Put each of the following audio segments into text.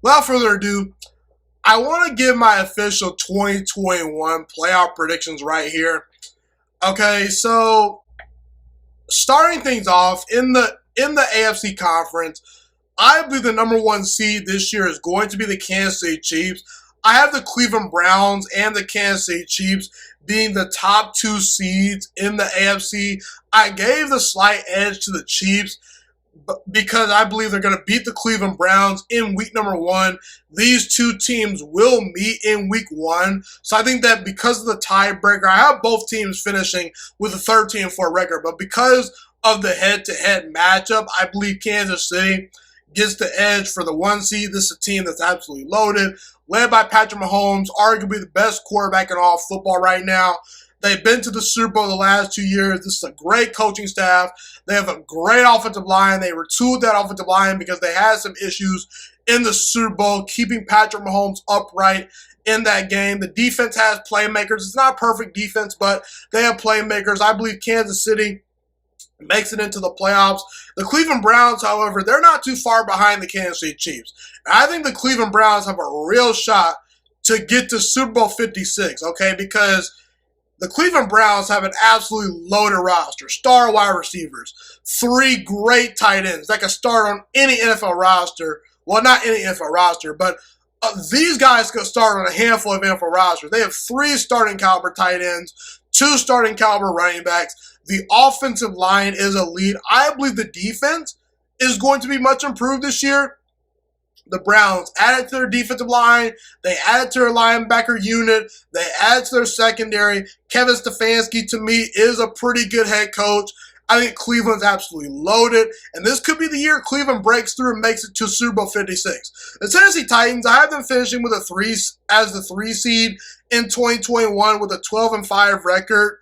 without further ado, I want to give my official 2021 playoff predictions right here. Okay, so starting things off in the AFC conference, I believe the number one seed this year is going to be the Kansas City Chiefs. I have the Cleveland Browns and the Kansas City Chiefs being the top two seeds in the AFC. I gave the slight edge to the Chiefs because I believe they're going to beat the Cleveland Browns in week number 1. These two teams will meet in week 1. So I think that because of the tiebreaker, I have both teams finishing with a 13-4 record. But because of the head-to-head matchup, I believe Kansas City gets the edge for the 1 seed. This is a team that's absolutely loaded, led by Patrick Mahomes, arguably the best quarterback in all of football right now. They've been to the Super Bowl the last 2 years. This is a great coaching staff. They have a great offensive line. They retooled that offensive line because they had some issues in the Super Bowl, keeping Patrick Mahomes upright in that game. The defense has playmakers. It's not a perfect defense, but they have playmakers. I believe Kansas City makes it into the playoffs. The Cleveland Browns, however, they're not too far behind the Kansas City Chiefs. I think the Cleveland Browns have a real shot to get to Super Bowl 56, okay, because the Cleveland Browns have an absolutely loaded roster. Star wide receivers, 3 great tight ends that can start on any NFL roster. Well, not any NFL roster, but these guys could start on a handful of NFL rosters. They have 3 starting caliber tight ends, 2 starting caliber running backs. The offensive line is elite. I believe the defense is going to be much improved this year. The Browns added to their defensive line. They added to their linebacker unit. They added to their secondary. Kevin Stefanski, to me, is a pretty good head coach. I think Cleveland's absolutely loaded. And this could be the year Cleveland breaks through and makes it to Super Bowl 56. The Tennessee Titans, I have them finishing with the 3 seed in 2021 with a 12-5 record.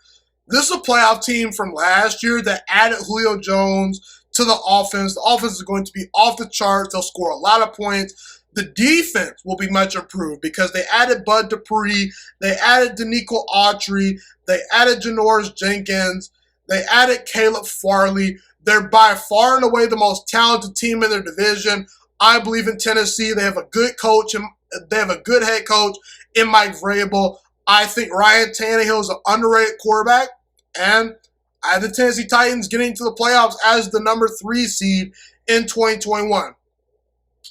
This is a playoff team from last year that added Julio Jones to the offense. The offense is going to be off the charts. They'll score a lot of points. The defense will be much improved because they added Bud Dupree. They added Danico Autry. They added Janoris Jenkins. They added Caleb Farley. They're by far and away the most talented team in their division. I believe in Tennessee. They have a good coach. They have a good head coach in Mike Vrabel. I think Ryan Tannehill is an underrated quarterback, and I have the Tennessee Titans getting to the playoffs as the number 3 seed in 2021.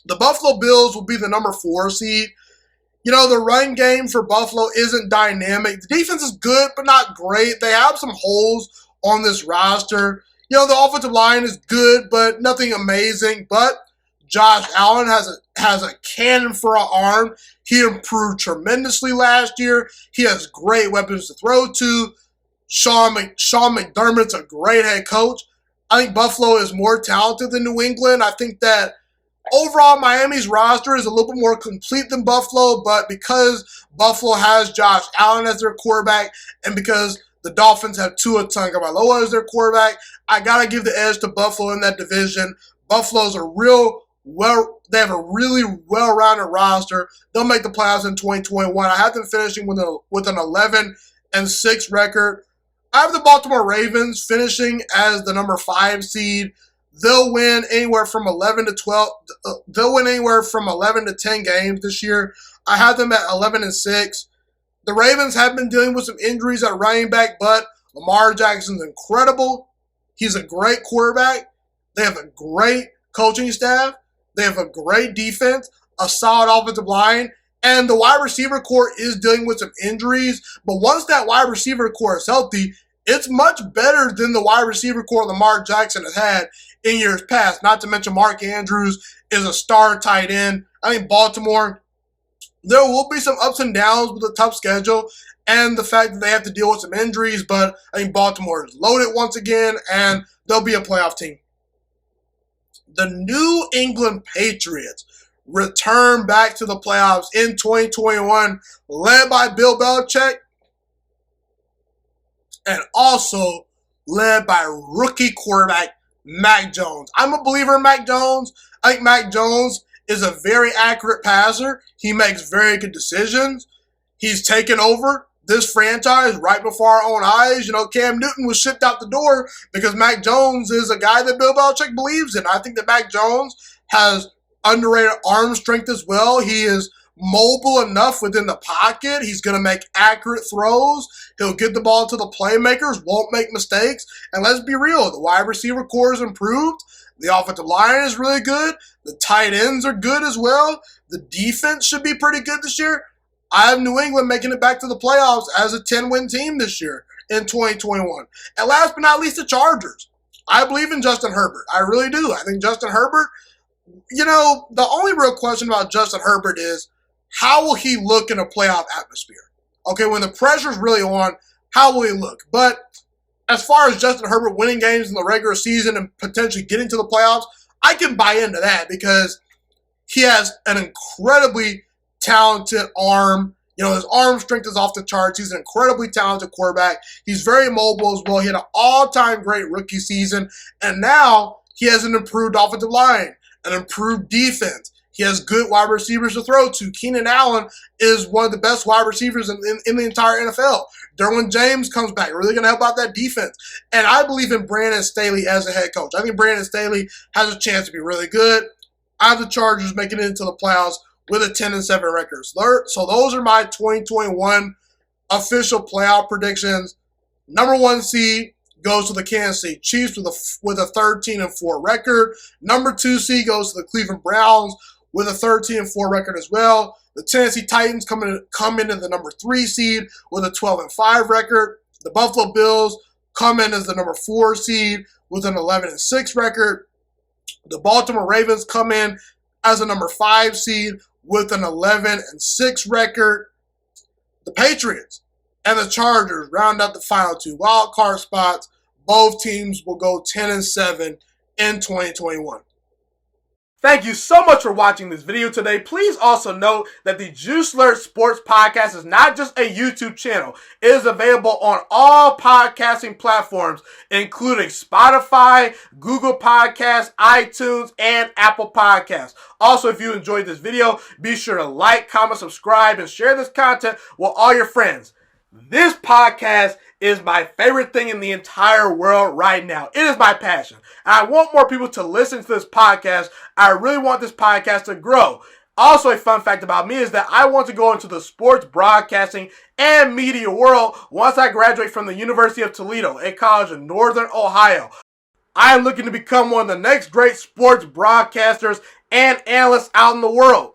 The Buffalo Bills will be the number 4 seed. You know, the run game for Buffalo isn't dynamic. The defense is good, but not great. They have some holes on this roster. You know, the offensive line is good, but nothing amazing. But Josh Allen has a cannon for an arm. He improved tremendously last year. He has great weapons to throw to. Sean McDermott's a great head coach. I think Buffalo is more talented than New England. I think that overall Miami's roster is a little bit more complete than Buffalo, but because Buffalo has Josh Allen as their quarterback and because the Dolphins have Tua Tagovailoa as their quarterback, I got to give the edge to Buffalo in that division. Buffalo's they have a really well-rounded roster. They'll make the playoffs in 2021. I have them finishing with an 11-6 record. I have the Baltimore Ravens finishing as the number 5 seed. They'll win anywhere from 11 to 12. They'll win anywhere from 11 to 10 games this year. I have them at 11-6. The Ravens have been dealing with some injuries at running back, but Lamar Jackson's incredible. He's a great quarterback. They have a great coaching staff. They have a great defense, a solid offensive line, and the wide receiver core is dealing with some injuries. But once that wide receiver core is healthy, it's much better than the wide receiver core Lamar Jackson has had in years past. Not to mention Mark Andrews is a star tight end. I think Baltimore, there will be some ups and downs with a tough schedule and the fact that they have to deal with some injuries, but I think Baltimore is loaded once again, and they'll be a playoff team. The New England Patriots return back to the playoffs in 2021, led by Bill Belichick, and also led by rookie quarterback Mac Jones. I'm a believer in Mac Jones. I think Mac Jones is a very accurate passer. He makes very good decisions. He's taken over this franchise right before our own eyes. You know, Cam Newton was shipped out the door because Mac Jones is a guy that Bill Belichick believes in. I think that Mac Jones has underrated arm strength as well. He is mobile enough within the pocket. He's going to make accurate throws. He'll get the ball to the playmakers, won't make mistakes. And let's be real, the wide receiver core is improved. The offensive line is really good. The tight ends are good as well. The defense should be pretty good this year. I have New England making it back to the playoffs as a 10-win team this year in 2021. And last but not least, the Chargers. I believe in Justin Herbert. I really do. I think Justin Herbert, the only real question about Justin Herbert is how will he look in a playoff atmosphere? Okay, when the pressure's really on, how will he look? But as far as Justin Herbert winning games in the regular season and potentially getting to the playoffs, I can buy into that because he has an incredibly talented arm. His arm strength is off the charts. He's an incredibly talented quarterback. He's very mobile as well. He had an all-time great rookie season, and now he has an improved offensive line, an improved defense. He has good wide receivers to throw to. Keenan Allen is one of the best wide receivers in the entire NFL. Derwin James comes back, really going to help out that defense. And I believe in Brandon Staley as a head coach. I think Brandon Staley has a chance to be really good. I have the Chargers making it into the playoffs with a 10-7 record. So those are my 2021 official playoff predictions. Number 1 seed goes to the Kansas City Chiefs with a 13-4 record. Number 2 seed goes to the Cleveland Browns with a 13-4 record as well. The Tennessee Titans come into the number 3 seed with a 12-5 record. The Buffalo Bills come in as the number 4 seed with an 11-6 record. The Baltimore Ravens come in as a number 5 seed with an 11-6 record. The Patriots and the Chargers round out the final 2 wild card spots. Both teams will go 10-7 in 2021. Thank you so much for watching this video today. Please also note that the Juice Alert Sports Podcast is not just a YouTube channel. It is available on all podcasting platforms, including Spotify, Google Podcasts, iTunes, and Apple Podcasts. Also, if you enjoyed this video, be sure to like, comment, subscribe, and share this content with all your friends. This podcast is my favorite thing in the entire world right now. It is my passion. And I want more people to listen to this podcast. I really want this podcast to grow. Also, a fun fact about me is that I want to go into the sports broadcasting and media world once I graduate from the University of Toledo, a college in Northern Ohio. I am looking to become one of the next great sports broadcasters and analysts out in the world.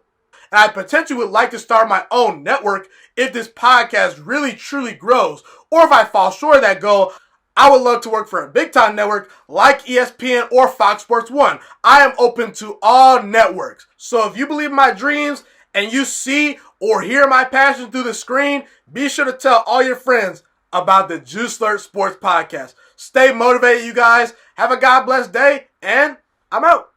And I potentially would like to start my own network if this podcast really truly grows. Or if I fall short of that goal, I would love to work for a big-time network like ESPN or Fox Sports 1. I am open to all networks. So if you believe in my dreams and you see or hear my passion through the screen, be sure to tell all your friends about the Juice Alert Sports Podcast. Stay motivated, you guys. Have a God-blessed day, and I'm out.